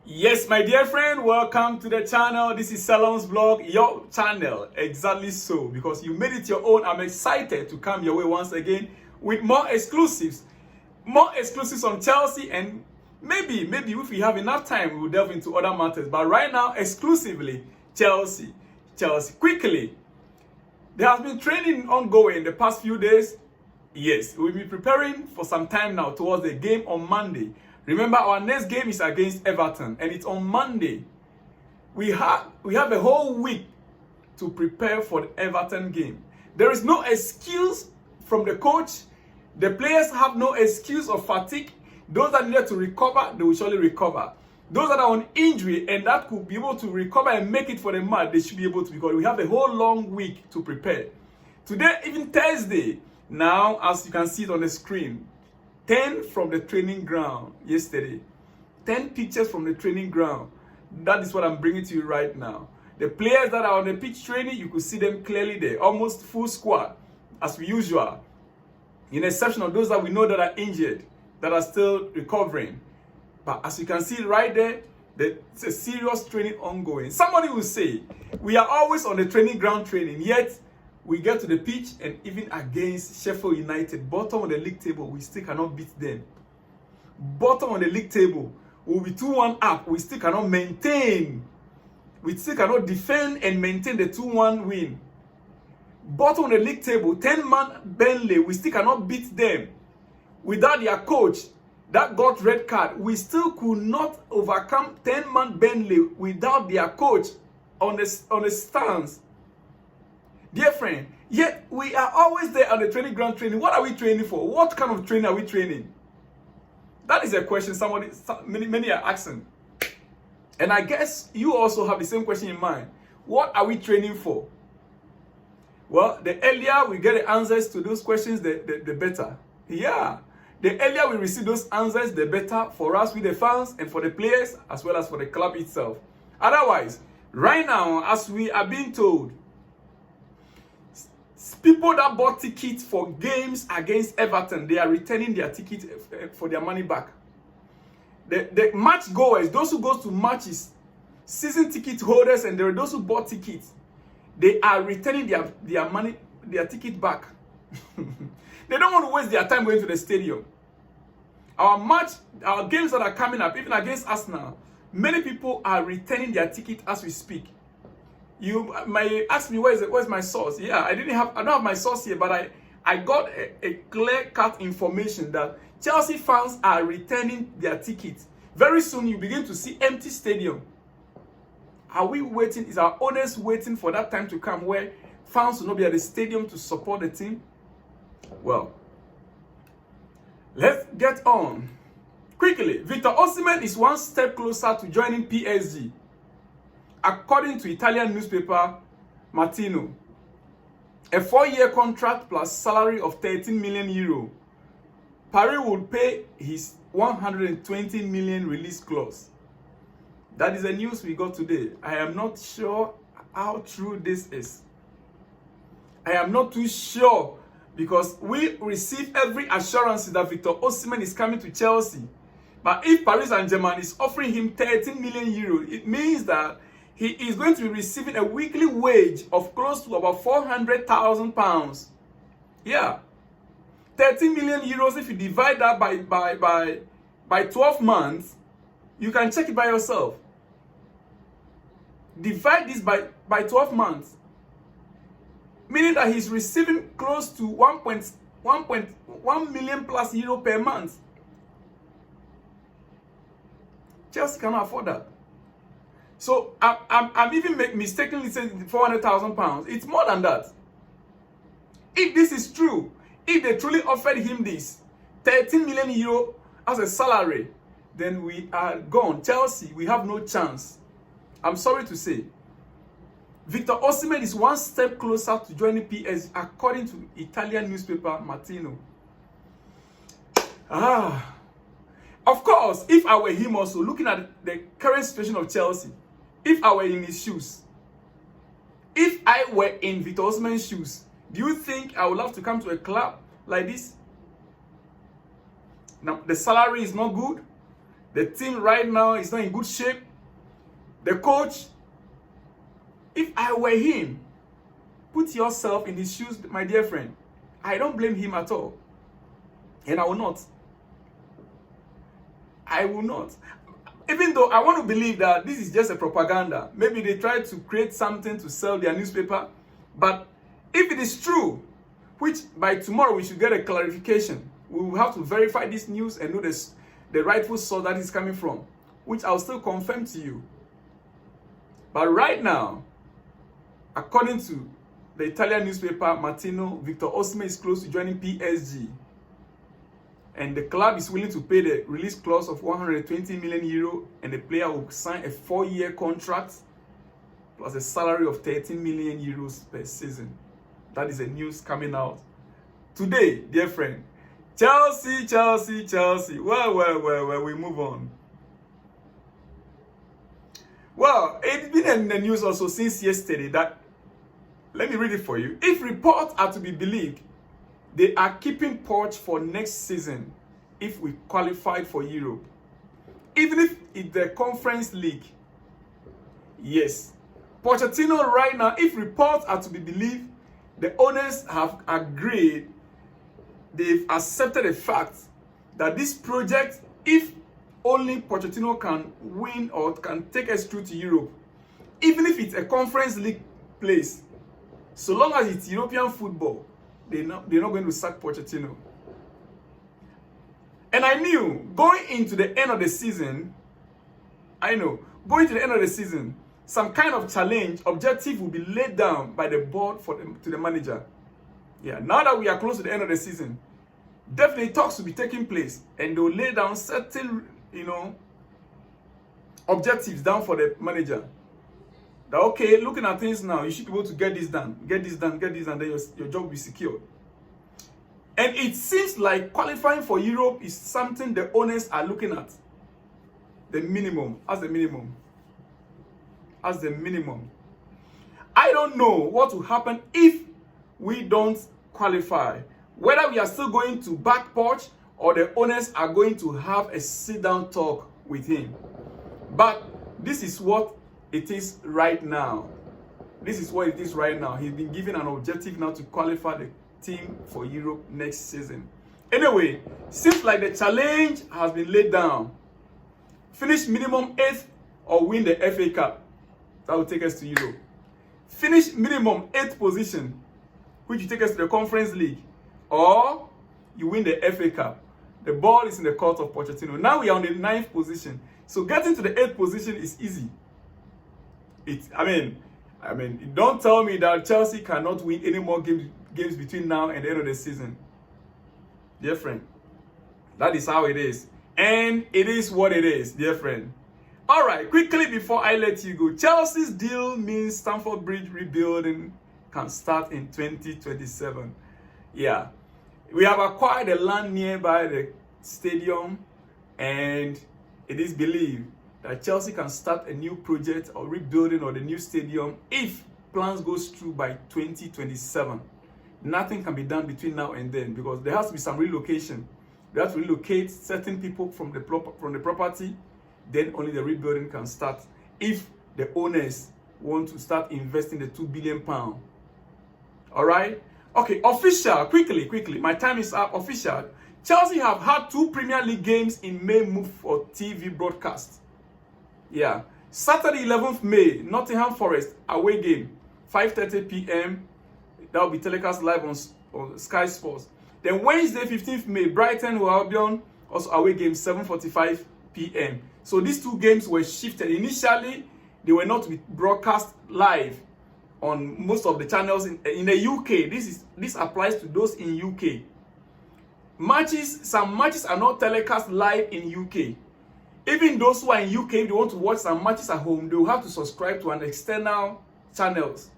Yes, my dear friend, welcome to the channel. This is Salon's Vlog, your channel. Exactly so, because you made it your own. I'm excited to come your way once again with more exclusives on Chelsea, and maybe if we have enough time, we will delve into other matters. But right now, exclusively Chelsea. Quickly, there has been training ongoing the past few days. Yes, we'll be preparing for some time now towards the game on Monday. Remember, our next game is against Everton, and it's on Monday. We have a whole week to prepare for the Everton game. There is no excuse from the coach. The players have no excuse of fatigue. Those that needed to recover, they will surely recover. Those that are on injury and that could be able to recover and make it for the match, they should be able to, because we have a whole long week to prepare. Today, even Thursday, now as you can see it on the screen, 10 from the training ground yesterday. 10 pictures from the training ground. That is what I'm bringing to you right now. The players that are on the pitch training, you could see them clearly there. Almost full squad, as usual. In exception of those that we know that are injured, that are still recovering. But as you can see right there, there's a serious training ongoing. Somebody will say, we are always on the training ground training, yet we get to the pitch, and even against Sheffield United, bottom of the league table, we still cannot beat them. Bottom of the league table, we'll be 2-1 up. We still cannot maintain. We still cannot defend and maintain the 2-1 win. Bottom of the league table, 10-man Burnley, we still cannot beat them. Without their coach that got red card, we still could not overcome 10-man Burnley without their coach on the stance. Dear friend, yet we are always there on the training ground training. What are we training for? What kind of training are we training? That is a question many are asking. And I guess you also have the same question in mind. What are we training for? Well, the earlier we get the answers to those questions, the better. Yeah. The earlier we receive those answers, the better for us with the fans and for the players as well as for the club itself. Otherwise, right now, as we are being told, people that bought tickets for games against Everton, they are returning their tickets for their money back. The match goers, those who go to matches, season ticket holders, and there are those who bought tickets, they are returning their money, their ticket back. They don't want to waste their time going to the stadium. Our games that are coming up, even against Arsenal, many people are returning their ticket as we speak. You may ask me, where's my source? Yeah, I don't have my source here, but I got a clear-cut information that Chelsea fans are returning their tickets. Very soon you begin to see empty stadium. Are we waiting? Is our owners waiting for that time to come where fans will not be at the stadium to support the team? Well, let's get on. Quickly, Victor Osimhen is one step closer to joining PSG. According to Italian newspaper Mattino, a 4-year contract plus salary of 13 million euro. Paris will pay his 120 million release clause. That is the news we got today. I am not sure how true this is. I am not too sure, because we receive every assurance that Victor Osimhen is coming to Chelsea. But if Paris Saint-Germain is offering him 13 million euros, it means that he is going to be receiving a weekly wage of close to about 400,000 pounds. Yeah. 13 million euros, if you divide that by 12 months, you can check it by yourself. Divide this by 12 months. Meaning that he's receiving close to 1.1 million plus euro per month. Chelsea cannot afford that. So I'm even mistakenly saying 400,000 pounds. It's more than that. If this is true, if they truly offered him this 13 million euro as a salary, then we are gone. Chelsea, we have no chance. I'm sorry to say. Victor Osimhen is one step closer to joining PSG, according to Italian newspaper Mattino. Of course, if I were him also, looking at the current situation of Chelsea, if I were in his shoes, if I were in Victor Osimhen's shoes, do you think I would love to come to a club like this? Now, the salary is not good. The team right now is not in good shape. The coach, if I were him, put yourself in his shoes, my dear friend. I don't blame him at all. And I will not. I will not. Even though I want to believe that this is just a propaganda. Maybe they try to create something to sell their newspaper. But if it is true, which by tomorrow we should get a clarification, we will have to verify this news and know the rightful source that is coming from, which I'll still confirm to you. But right now, according to the Italian newspaper Mattino, Victor Osimhen is close to joining PSG. And the club is willing to pay the release clause of 120 million euro, and the player will sign a 4-year contract plus a salary of 13 million euros per season. That is the news coming out today, dear friend. Chelsea. Well, we move on. Well, it's been in the news also since yesterday that, let me read it for you. If reports are to be believed, they are keeping Poch for next season if we qualified for Europe. Even if it's the Conference League. Yes. Pochettino right now, if reports are to be believed, the owners have agreed, they've accepted the fact that this project, if only Pochettino can win or can take us through to Europe, even if it's a Conference League place, so long as it's European football, they're not going to sack Pochettino. And I knew going into the end of the season, some kind of challenge, objective will be laid down by the board to the manager. Yeah, now that we are close to the end of the season, definitely talks will be taking place, and they'll lay down certain, objectives down for the manager. That, okay, looking at things now, you should be able to get this done, then your job will be secured. And it seems like qualifying for Europe is something the owners are looking at. The minimum, as the minimum. I don't know what will happen if we don't qualify. Whether we are still going to back Poch or the owners are going to have a sit-down talk with him. But this is what it is right now. He's been given an objective now to qualify the team for Europe next season. Anyway, seems like the challenge has been laid down. Finish minimum 8th or win the FA Cup. That will take us to Europe. Finish minimum 8th position, which will take us to the Conference League. Or you win the FA Cup. The ball is in the court of Pochettino. Now we are on the 9th position. So getting to the 8th position is easy. Don't tell me that Chelsea cannot win any more games between now and the end of the season. Dear friend, that is how it is. And it is what it is, dear friend. All right, quickly before I let you go, Chelsea's deal means Stamford Bridge rebuilding can start in 2027. Yeah, we have acquired the land nearby the stadium, and it is believed that Chelsea can start a new project or rebuilding of the new stadium if plans goes through by 2027. Nothing can be done between now and then because there has to be some relocation. They have to relocate certain people from the property. Then only the rebuilding can start if the owners want to start investing the £2 billion. All right? Okay, official, quickly. My time is up. Official. Chelsea have had 2 Premier League games in May move for TV broadcast. Yeah. Saturday 11th May, Nottingham Forest away game, 5:30 p.m. That will be telecast live on Sky Sports. Then Wednesday 15th May, Brighton and Albion, also away game, 7:45 p.m. So these 2 games were shifted. Initially, they were not to be broadcast live on most of the channels in the UK. This applies to those in UK. Some matches are not telecast live in UK. Even those who are in UK, if they want to watch some matches at home, they will have to subscribe to an external channels.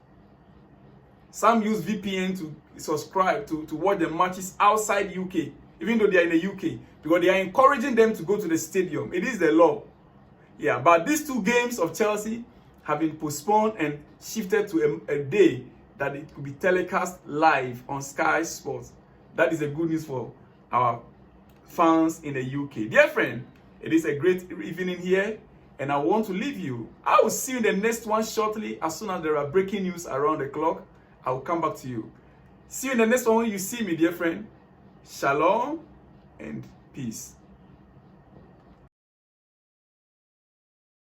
Some use VPN to subscribe to watch the matches outside UK, even though they are in the UK, because they are encouraging them to go to the stadium. It is the law. Yeah, but these 2 games of Chelsea have been postponed and shifted to a day that it could be telecast live on Sky Sports. That is a good news for our fans in the UK. Dear friend, It is a great evening here, and I want to leave you. I will see you in the next one shortly. As soon as there are breaking news around the clock, I will come back to you. See you in the next one when you see me, dear friend. Shalom and peace.